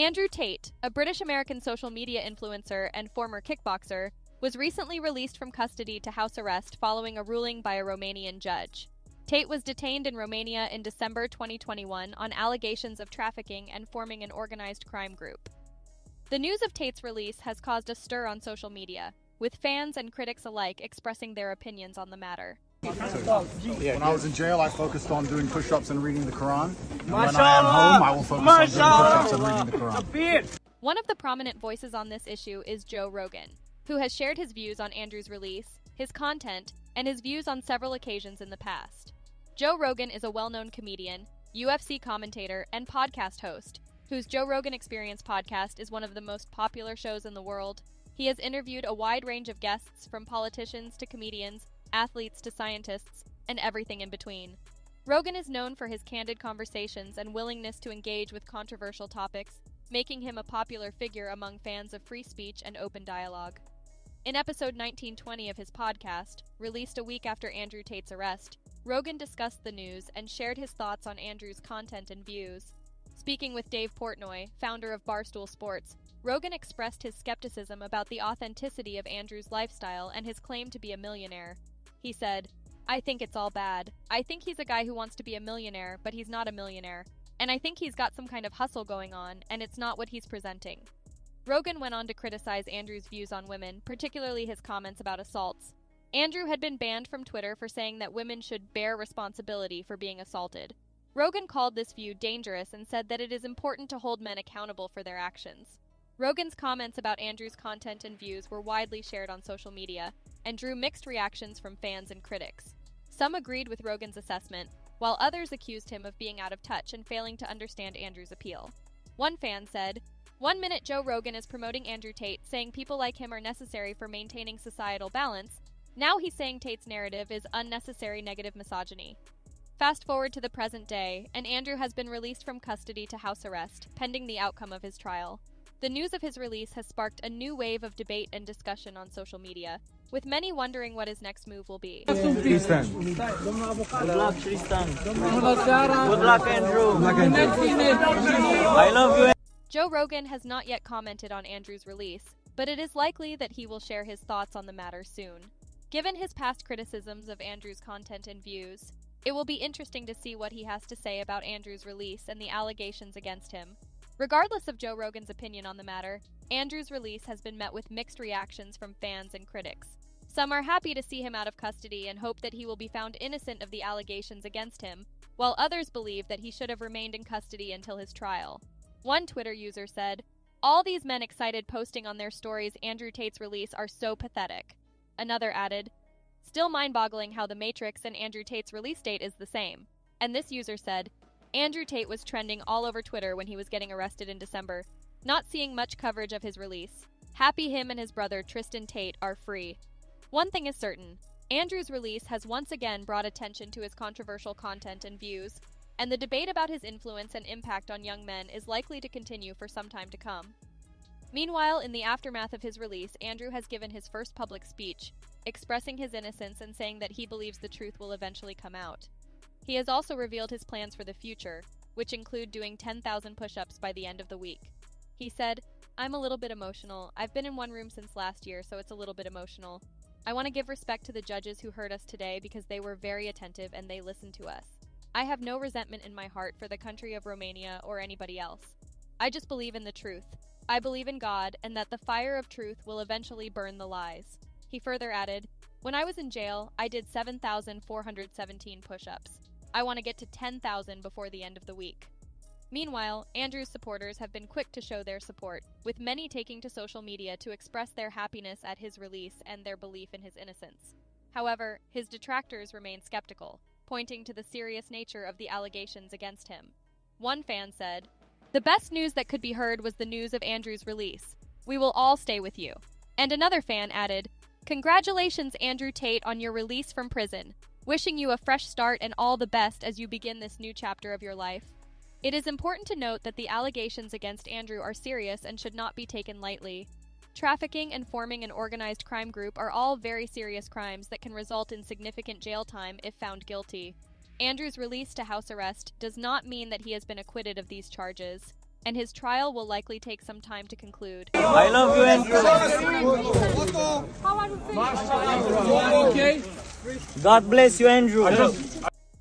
Andrew Tate, a British-American social media influencer and former kickboxer, was recently released from custody to house arrest following a ruling by a Romanian judge. Tate was detained in Romania in December 2021 on allegations of trafficking and forming an organized crime group. The news of Tate's release has caused a stir on social media, with fans and critics alike expressing their opinions on the matter. When I was in jail, I focused on doing push-ups and reading the Quran. And when I am home, I will focus on doing push-ups and reading the Quran. One of the prominent voices on this issue is Joe Rogan, who has shared his views on Andrew's release, his content, and his views on several occasions in the past. Joe Rogan is a well-known comedian, UFC commentator, and podcast host, whose Joe Rogan Experience podcast is one of the most popular shows in the world. He has interviewed a wide range of guests, from politicians to comedians, athletes to scientists, and everything in between. Rogan is known for his candid conversations and willingness to engage with controversial topics, making him a popular figure among fans of free speech and open dialogue. In episode 1920 of his podcast, released a week after Andrew Tate's arrest, Rogan discussed the news and shared his thoughts on Andrew's content and views. Speaking with Dave Portnoy, founder of Barstool Sports, Rogan expressed his skepticism about the authenticity of Andrew's lifestyle and his claim to be a millionaire. He said, "I think it's all bad. I think he's a guy who wants to be a millionaire, but he's not a millionaire. And I think he's got some kind of hustle going on, and it's not what he's presenting." Rogan went on to criticize Andrew's views on women, particularly his comments about assaults. Andrew had been banned from Twitter for saying that women should bear responsibility for being assaulted. Rogan called this view dangerous and said that it is important to hold men accountable for their actions. Rogan's comments about Andrew's content and views were widely shared on social media and drew mixed reactions from fans and critics. Some agreed with Rogan's assessment, while others accused him of being out of touch and failing to understand Andrew's appeal. One fan said, "One minute Joe Rogan is promoting Andrew Tate, saying people like him are necessary for maintaining societal balance. Now he's saying Tate's narrative is unnecessary negative misogyny." Fast forward to the present day, and Andrew has been released from custody to house arrest, pending the outcome of his trial. The news of his release has sparked a new wave of debate and discussion on social media, with many wondering what his next move will be. Tristan. Good luck, Tristan. Good luck, Andrew. I love you. Joe Rogan has not yet commented on Andrew's release, but it is likely that he will share his thoughts on the matter soon. Given his past criticisms of Andrew's content and views, it will be interesting to see what he has to say about Andrew's release and the allegations against him. Regardless of Joe Rogan's opinion on the matter, Andrew's release has been met with mixed reactions from fans and critics. Some are happy to see him out of custody and hope that he will be found innocent of the allegations against him, while others believe that he should have remained in custody until his trial. One Twitter user said, "All these men excited posting on their stories Andrew Tate's release are so pathetic." Another added, "Still mind-boggling how The Matrix and Andrew Tate's release date is the same." And this user said, "Andrew Tate was trending all over Twitter when he was getting arrested in December. Not seeing much coverage of his release. Happy him and his brother Tristan Tate are free." One thing is certain, Andrew's release has once again brought attention to his controversial content and views, and the debate about his influence and impact on young men is likely to continue for some time to come. Meanwhile, in the aftermath of his release, Andrew has given his first public speech, expressing his innocence and saying that he believes the truth will eventually come out. He has also revealed his plans for the future, which include doing 10,000 push-ups by the end of the week. He said, "I'm a little bit emotional. I've been in one room since last year, so it's a little bit emotional. I want to give respect to the judges who heard us today because they were very attentive and they listened to us. I have no resentment in my heart for the country of Romania or anybody else. I just believe in the truth. I believe in God and that the fire of truth will eventually burn the lies." He further added, "When I was in jail, I did 7,417 push-ups. I want to get to 10,000 before the end of the week." Meanwhile, Andrew's supporters have been quick to show their support, with many taking to social media to express their happiness at his release and their belief in his innocence. However, his detractors remain skeptical, pointing to the serious nature of the allegations against him. One fan said, "The best news that could be heard was the news of Andrew's release. We will all stay with you." And another fan added, "Congratulations, Andrew Tate, on your release from prison. Wishing you a fresh start and all the best as you begin this new chapter of your life." It is important to note that the allegations against Andrew are serious and should not be taken lightly. Trafficking and forming an organized crime group are all very serious crimes that can result in significant jail time if found guilty. Andrew's release to house arrest does not mean that he has been acquitted of these charges. and his trial will likely take some time to conclude. I love you, Andrew. God bless you, Andrew.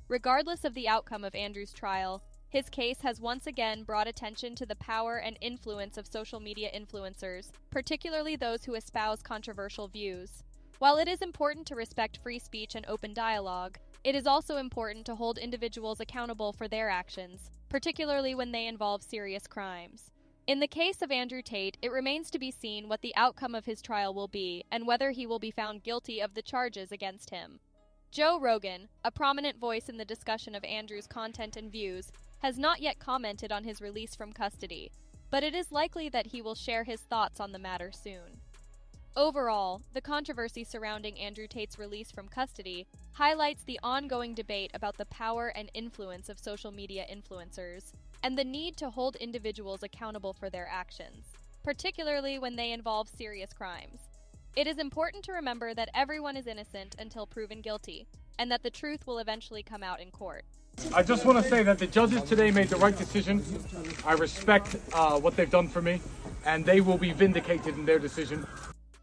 Regardless of the outcome of Andrew's trial, his case has once again brought attention to the power and influence of social media influencers, particularly those who espouse controversial views. While it is important to respect free speech and open dialogue, it is also important to hold individuals accountable for their actions, particularly when they involve serious crimes. In the case of Andrew Tate, it remains to be seen what the outcome of his trial will be and whether he will be found guilty of the charges against him. Joe Rogan, a prominent voice in the discussion of Andrew's content and views, has not yet commented on his release from custody, but it is likely that he will share his thoughts on the matter soon. Overall, the controversy surrounding Andrew Tate's release from custody highlights the ongoing debate about the power and influence of social media influencers, and the need to hold individuals accountable for their actions, particularly when they involve serious crimes. It is important to remember that everyone is innocent until proven guilty, and that the truth will eventually come out in court. I just want to say that the judges today made the right decision. I respect what they've done for me, and they will be vindicated in their decision.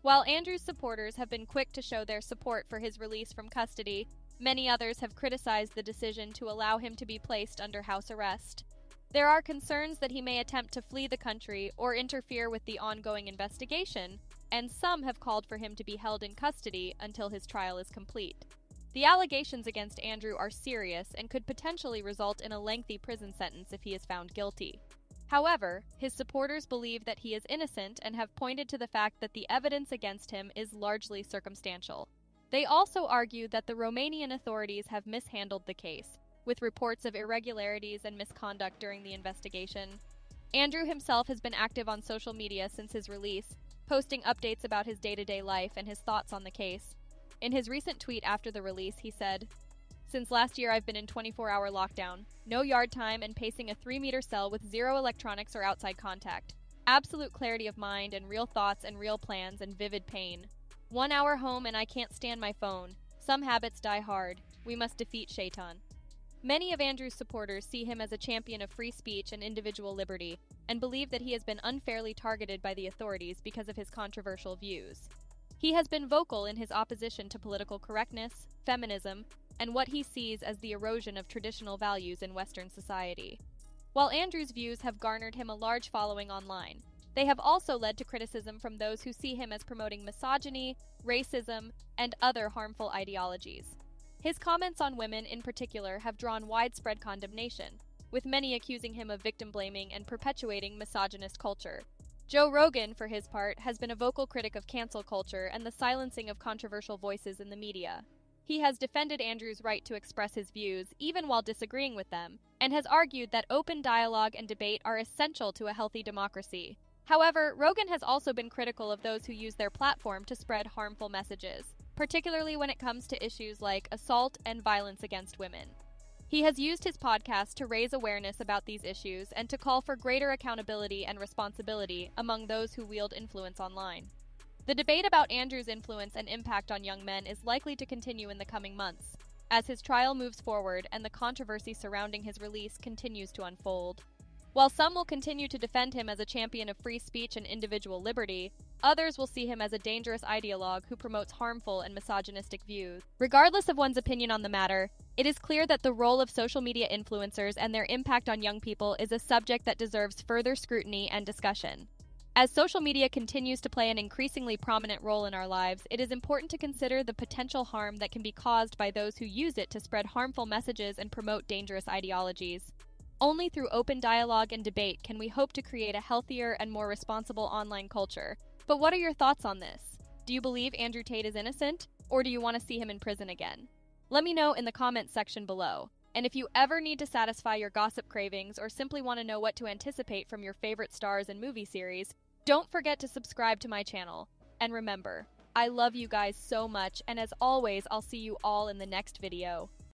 While Andrew's supporters have been quick to show their support for his release from custody, many others have criticized the decision to allow him to be placed under house arrest. There are concerns that he may attempt to flee the country or interfere with the ongoing investigation, and some have called for him to be held in custody until his trial is complete. The allegations against Andrew are serious and could potentially result in a lengthy prison sentence if he is found guilty. However, his supporters believe that he is innocent and have pointed to the fact that the evidence against him is largely circumstantial. They also argue that the Romanian authorities have mishandled the case, with reports of irregularities and misconduct during the investigation. Andrew himself has been active on social media since his release, posting updates about his day-to-day life and his thoughts on the case. In his recent tweet after the release, he said, "Since last year I've been in 24-hour lockdown. No yard time and pacing a 3-meter cell with zero electronics or outside contact. Absolute clarity of mind and real thoughts and real plans and vivid pain. 1 hour home and I can't stand my phone. Some habits die hard. We must defeat Shaitan." Many of Andrew's supporters see him as a champion of free speech and individual liberty, and believe that he has been unfairly targeted by the authorities because of his controversial views. He has been vocal in his opposition to political correctness, feminism, and what he sees as the erosion of traditional values in Western society. While Andrew's views have garnered him a large following online, they have also led to criticism from those who see him as promoting misogyny, racism, and other harmful ideologies. His comments on women in particular have drawn widespread condemnation, with many accusing him of victim-blaming and perpetuating misogynist culture. Joe Rogan, for his part, has been a vocal critic of cancel culture and the silencing of controversial voices in the media. He has defended Andrew's right to express his views, even while disagreeing with them, and has argued that open dialogue and debate are essential to a healthy democracy. However, Rogan has also been critical of those who use their platform to spread harmful messages, particularly when it comes to issues like assault and violence against women. He has used his podcast to raise awareness about these issues and to call for greater accountability and responsibility among those who wield influence online. The debate about Andrew's influence and impact on young men is likely to continue in the coming months, as his trial moves forward and the controversy surrounding his release continues to unfold. While some will continue to defend him as a champion of free speech and individual liberty, others will see him as a dangerous ideologue who promotes harmful and misogynistic views. Regardless of one's opinion on the matter, it is clear that the role of social media influencers and their impact on young people is a subject that deserves further scrutiny and discussion. As social media continues to play an increasingly prominent role in our lives, it is important to consider the potential harm that can be caused by those who use it to spread harmful messages and promote dangerous ideologies. Only through open dialogue and debate can we hope to create a healthier and more responsible online culture. But what are your thoughts on this? Do you believe Andrew Tate is innocent, or do you want to see him in prison again? Let me know in the comments section below. And if you ever need to satisfy your gossip cravings or simply want to know what to anticipate from your favorite stars and movie series, don't forget to subscribe to my channel. And remember, I love you guys so much, and as always, I'll see you all in the next video.